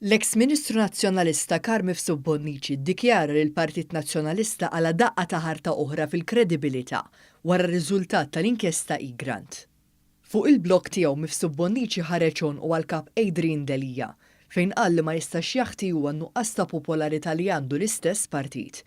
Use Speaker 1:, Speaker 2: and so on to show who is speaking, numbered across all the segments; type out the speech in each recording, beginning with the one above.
Speaker 1: L-eks Ministru Nazzjonalista Karmif Subbonnici ddikjara li l-Partit Nazzjonalista għala daqqa ta' ħarta oħra fil-kredibilità wara r-riżultat tal-inkjesta Grant. Fuq il-blog tiegħu Mifsud Bonnici ħareġ u għal-kap Adrian Delija fejn qal li ma jistax jaħti huwa nuqqas ta' popolarità li għandu l-istess partit.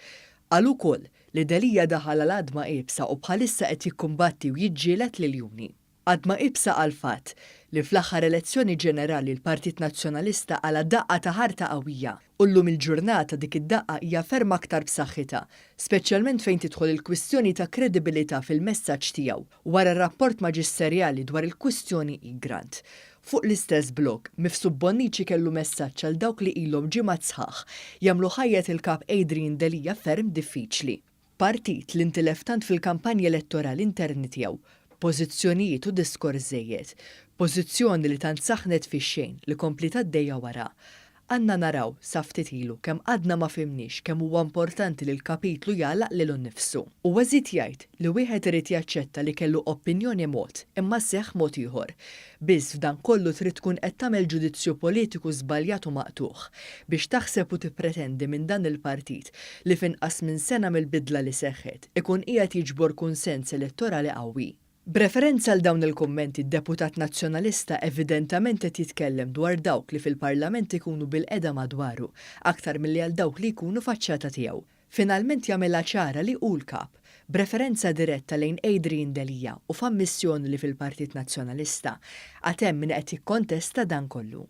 Speaker 1: Qal ukoll li Delija daħal għal-adma ibsa u bħalissa qed jikkumbatti u jiġġieled lill-Juni. Adma ibsa għal fatt li fl-aħħar elezzjoni ġenerali l-Partit Nazzjonalista għala daqqa ta' ħarta qawwija u llum il-ġurnata dik id-daqqa hija ferm aktar b'saħħitha, speċjalment fejn tidħol il-kwistjoni ta' kredibilità fil-messaġġ tiegħu wara r-rapport maġisterjali dwar il-kwistjoni Grant. Fuq l-istess blog, Mifsud Bonnici kellu messaġġ għal dawk li ilhom ġimgħat sħaħ jagħmlu ħajjet il-kap Adrian Delija ferm diffiċli. Partit li intilef tant fil-kampanja elettorali interni tiegħu, pożizzjonijiet u diskors żejjed, pożizzjoni li tant saħnet fix-xejn li kompli tgħaddejja wara. Għandna naraw sa ftit ilu kemm għadna ma fimniex kemm huwa importanti li l-kapitlu jagħlaq lilu nnifsu. U żied jgħid li wieħed irid jaċċetta li kellu opinjoni mod imma seħħ mod ieħor. Biss f'dan kollu trid tkun qed tagħmel ġudizzju politiku żbaljat u maqtuħ biex taħseb u tippretendi minn dan il-partit li finqas minn sena mill-bidla li seħħet ikun qiegħed jiġbor kunsens elettorali qawwi. B'referenza għal dawn il-kummenti d-deputat nazzjonalista evidentament qed jitkellem dwar dawk li fil-Parlament ikunu bil-qeda madwaru aktar milli għal dawk li jkunu faċċata tiegħu. Finalment jagħmilha ċara li hu l-kap, b'referenza diretta lejn Adrian Delija u f'ammissjoni li fil-Partit Nazzjonalista għad hemm min qed jikkontesta dan kollu.